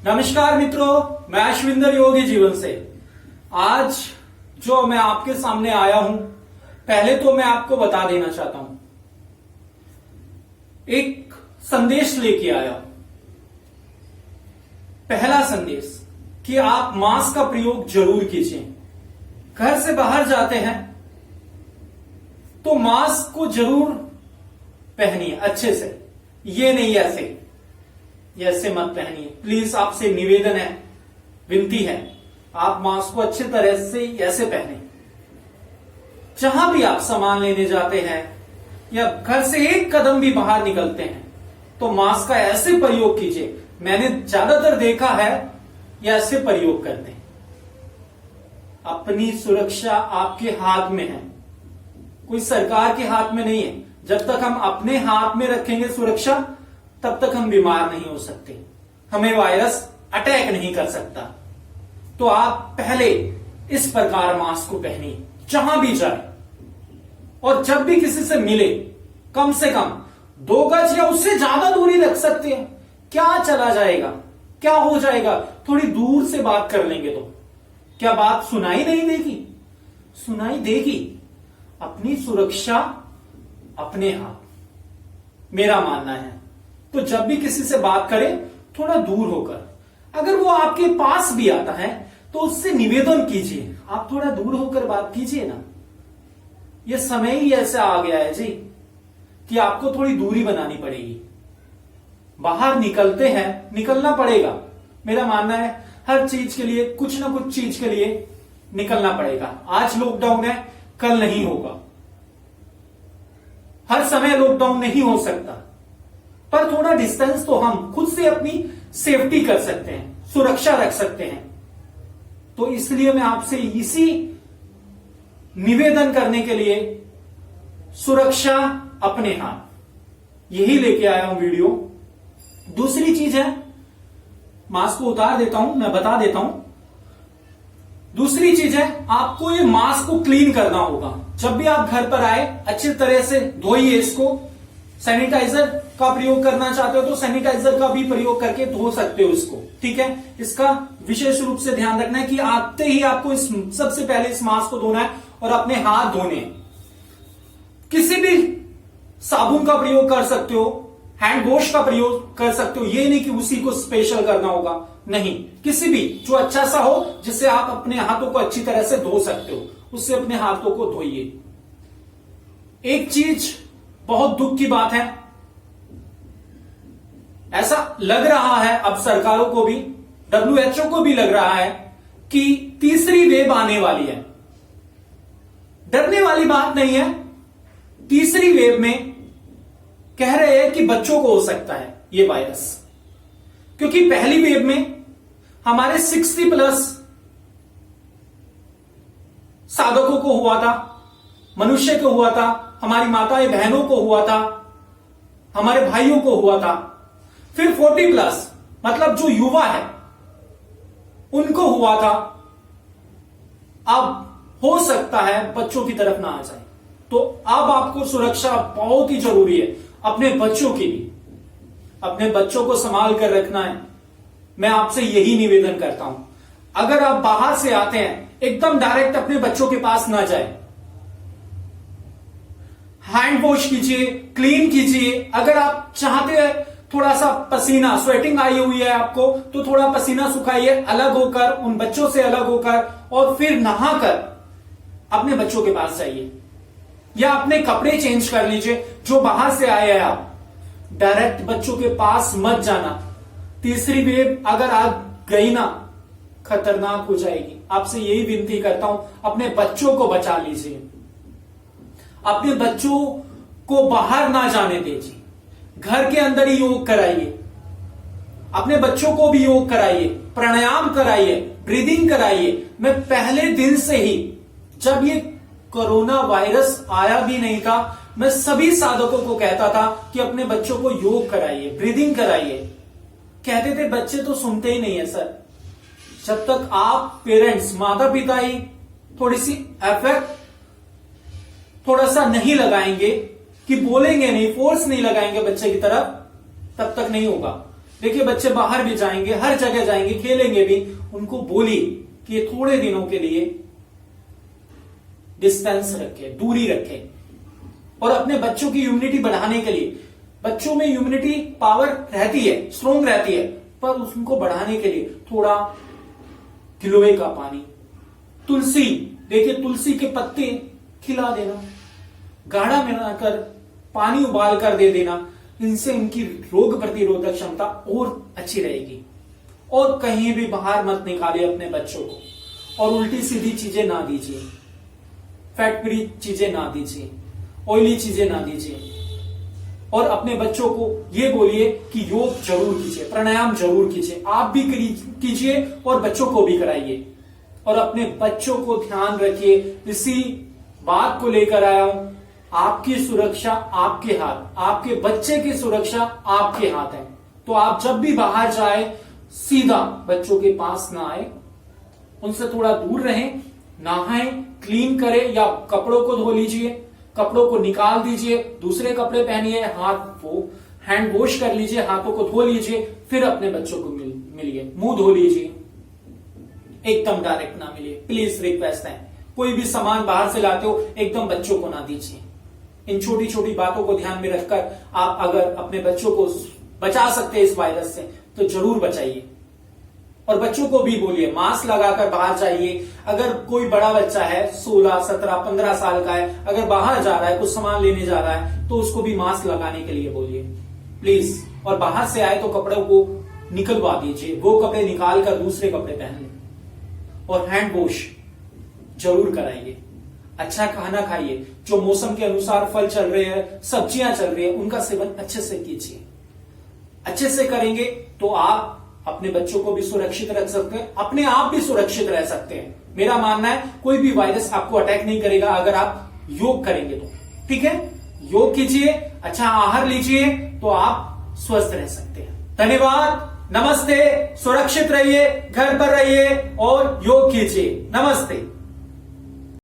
नमस्कार मित्रों, मैं अश्विंदर योगी जीवन से। आज जो मैं आपके सामने आया हूं, पहले तो मैं आपको बता देना चाहता हूं, एक संदेश लेके आया हूं। पहला संदेश कि आप मास्क का प्रयोग जरूर कीजिए। घर से बाहर जाते हैं तो मास्क को जरूर पहनिए अच्छे से, ये नहीं ऐसे मत पहनिए। प्लीज आपसे निवेदन है, विनती है, आप मास्क को अच्छे तरह से ऐसे पहने। जहां भी आप सामान लेने जाते हैं या घर से एक कदम भी बाहर निकलते हैं तो मास्क का ऐसे प्रयोग कीजिए। मैंने ज्यादातर देखा है ये ऐसे प्रयोग करते हैं। अपनी सुरक्षा आपके हाथ में है, कोई सरकार के हाथ में नहीं है। जब तक हम अपने हाथ में रखेंगे सुरक्षा, तब तक हम बीमार नहीं हो सकते, हमें वायरस अटैक नहीं कर सकता। तो आप पहले इस प्रकार मास्क को पहनिए जहां भी जाए, और जब भी किसी से मिले कम से कम 2 गज या उससे ज्यादा दूरी रख सकते हैं। क्या चला जाएगा, क्या हो जाएगा, थोड़ी दूर से बात कर लेंगे तो क्या बात सुनाई नहीं देगी? सुनाई देगी। अपनी सुरक्षा अपने हाथ, मेरा मानना है। तो जब भी किसी से बात करें थोड़ा दूर होकर, अगर वो आपके पास भी आता है तो उससे निवेदन कीजिए, आप थोड़ा दूर होकर बात कीजिए ना। ये समय ही ऐसा आ गया है जी कि आपको थोड़ी दूरी बनानी पड़ेगी। बाहर निकलते हैं, निकलना पड़ेगा। मेरा मानना है हर चीज के लिए, कुछ ना कुछ चीज के लिए निकलना पड़ेगा। आज लॉकडाउन है, कल नहीं होगा, हर समय लॉकडाउन नहीं हो सकता, पर थोड़ा डिस्टेंस तो हम खुद से अपनी सेफ्टी कर सकते हैं, सुरक्षा रख सकते हैं। तो इसलिए मैं आपसे इसी निवेदन करने के लिए, सुरक्षा अपने हाथ, यही लेके आया हूं वीडियो। दूसरी चीज है, मास्क को उतार देता हूं, मैं बता देता हूं। दूसरी चीज है, आपको ये मास्क को क्लीन करना होगा। जब भी आप घर पर आए अच्छी तरह से धोइए इसको। सैनिटाइजर का प्रयोग करना चाहते हो तो सैनिटाइजर का भी प्रयोग करके धो सकते हो इसको, ठीक है। इसका विशेष रूप से ध्यान रखना है कि आते ही आपको सबसे पहले इस मास्क को धोना है और अपने हाथ धोने हैं। किसी भी साबुन का प्रयोग कर सकते हो, हैंड वॉश का प्रयोग कर सकते हो। ये नहीं कि उसी को स्पेशल करना होगा, नहीं, किसी भी जो अच्छा सा हो जिससे आप अपने हाथों को अच्छी तरह से धो सकते हो, उससे अपने हाथों को धोइए। एक चीज बहुत दुख की बात है, ऐसा लग रहा है अब सरकारों को भी, WHO को भी लग रहा है कि तीसरी वेव आने वाली है। डरने वाली बात नहीं है। तीसरी वेव में कह रहे हैं कि बच्चों को हो सकता है ये वायरस, क्योंकि पहली वेव में हमारे 60+ साधकों को हुआ था, मनुष्य को हुआ था, हमारी माताएं बहनों को हुआ था, हमारे भाइयों को हुआ था। फिर 40+ मतलब जो युवा है उनको हुआ था। अब हो सकता है बच्चों की तरफ ना आ जाए। तो अब आपको सुरक्षा बहुत ही जरूरी है, अपने बच्चों की भी। अपने बच्चों को संभाल कर रखना है। मैं आपसे यही निवेदन करता हूं। अगर आप बाहर से आते हैं, एकदम डायरेक्ट अपने बच्चों के पास ना जाए, हैंड वॉश कीजिए, क्लीन कीजिए। अगर आप चाहते हैं थोड़ा सा पसीना, स्वेटिंग आई हुई है आपको, तो थोड़ा पसीना सुखाइए अलग होकर, उन बच्चों से अलग होकर, और फिर नहाकर अपने बच्चों के पास जाइए, या अपने कपड़े चेंज कर लीजिए। जो बाहर से आए हैं आप, डायरेक्ट बच्चों के पास मत जाना। तीसरी वेव अगर आ गई ना, खतरनाक हो जाएगी। आपसे यही विनती करता हूं, अपने बच्चों को बचा लीजिए, अपने बच्चों को बाहर ना जाने दीजिए, घर के अंदर ही योग कराइए। अपने बच्चों को भी योग कराइए, प्राणायाम कराइए, ब्रीदिंग कराइए। मैं पहले दिन से ही, जब ये कोरोना वायरस आया भी नहीं था, मैं सभी साधकों को कहता था कि अपने बच्चों को योग कराइए, ब्रीदिंग कराइए। कहते थे बच्चे तो सुनते ही नहीं है सर। जब तक आप पेरेंट्स, माता पिता ही थोड़ी सी एफेक्ट थोड़ा सा नहीं लगाएंगे, कि बोलेंगे नहीं, फोर्स नहीं लगाएंगे बच्चे की तरफ, तब तक नहीं होगा। देखिए बच्चे बाहर भी जाएंगे, हर जगह जाएंगे, खेलेंगे भी, उनको बोलिए कि थोड़े दिनों के लिए डिस्टेंस रखें, दूरी रखें। और अपने बच्चों की इम्यूनिटी बढ़ाने के लिए, बच्चों में इम्यूनिटी पावर रहती है, स्ट्रोंग रहती है, पर उसको बढ़ाने के लिए थोड़ा गिलोय का पानी, तुलसी, देखिए तुलसी के पत्ते खिला देना, गाढ़ा मिलाकर पानी उबाल कर दे देना, इनसे इनकी रोग प्रतिरोधक क्षमता और अच्छी रहेगी। और कहीं भी बाहर मत निकालिए अपने बच्चों को, और उल्टी सीधी चीजें ना दीजिए, फैट फ्री चीजें ना दीजिए, ऑयली चीजें ना दीजिए। और अपने बच्चों को ये बोलिए कि योग जरूर कीजिए, प्राणायाम जरूर कीजिए, आप भी कीजिए और बच्चों को भी कराइए। और अपने बच्चों को ध्यान रखिए, इसी बात को लेकर आया हूं, आपकी सुरक्षा आपके हाथ, आपके बच्चे की सुरक्षा आपके हाथ है। तो आप जब भी बाहर जाए सीधा बच्चों के पास ना आए, उनसे थोड़ा दूर रहें, नहाएं, क्लीन करें या कपड़ों को धो लीजिए, कपड़ों को निकाल दीजिए, दूसरे कपड़े पहनिए, हाथ वो हैंड वॉश कर लीजिए, हाथों को धो लीजिए, फिर अपने बच्चों को मिलिए, मुंह धो लीजिए, एकदम डायरेक्ट ना मिलिए, प्लीज रिक्वेस्ट है। कोई भी सामान बाहर से लाते हो एकदम बच्चों को ना दीजिए। इन छोटी छोटी बातों को ध्यान में रखकर आप अगर अपने बच्चों को बचा सकते हैं इस वायरस से तो जरूर बचाइए। और बच्चों को भी बोलिए मास्क लगाकर बाहर जाइए। अगर कोई बड़ा बच्चा है 16, 17, 15 साल का है, अगर बाहर जा रहा है, कुछ सामान लेने जा रहा है, तो उसको भी मास्क लगाने के लिए बोलिए प्लीज। और बाहर से आए तो कपड़ों को निकलवा दीजिए, वो कपड़े निकाल कर दूसरे कपड़े पहन लें। और हैंड वॉश जरूर कराइए। अच्छा खाना खाइए, जो मौसम के अनुसार फल चल रहे हैं, सब्जियां चल रही है, उनका सेवन अच्छे से कीजिए। अच्छे से करेंगे तो आप अपने बच्चों को भी सुरक्षित रख सकते हैं, अपने आप भी सुरक्षित रह सकते हैं। मेरा मानना है कोई भी वायरस आपको अटैक नहीं करेगा अगर आप योग करेंगे तो। ठीक है, योग कीजिए, अच्छा आहार लीजिए, तो आप स्वस्थ रह सकते हैं। धन्यवाद, नमस्ते, सुरक्षित रहिए, घर पर रहिए और योग कीजिए। नमस्ते।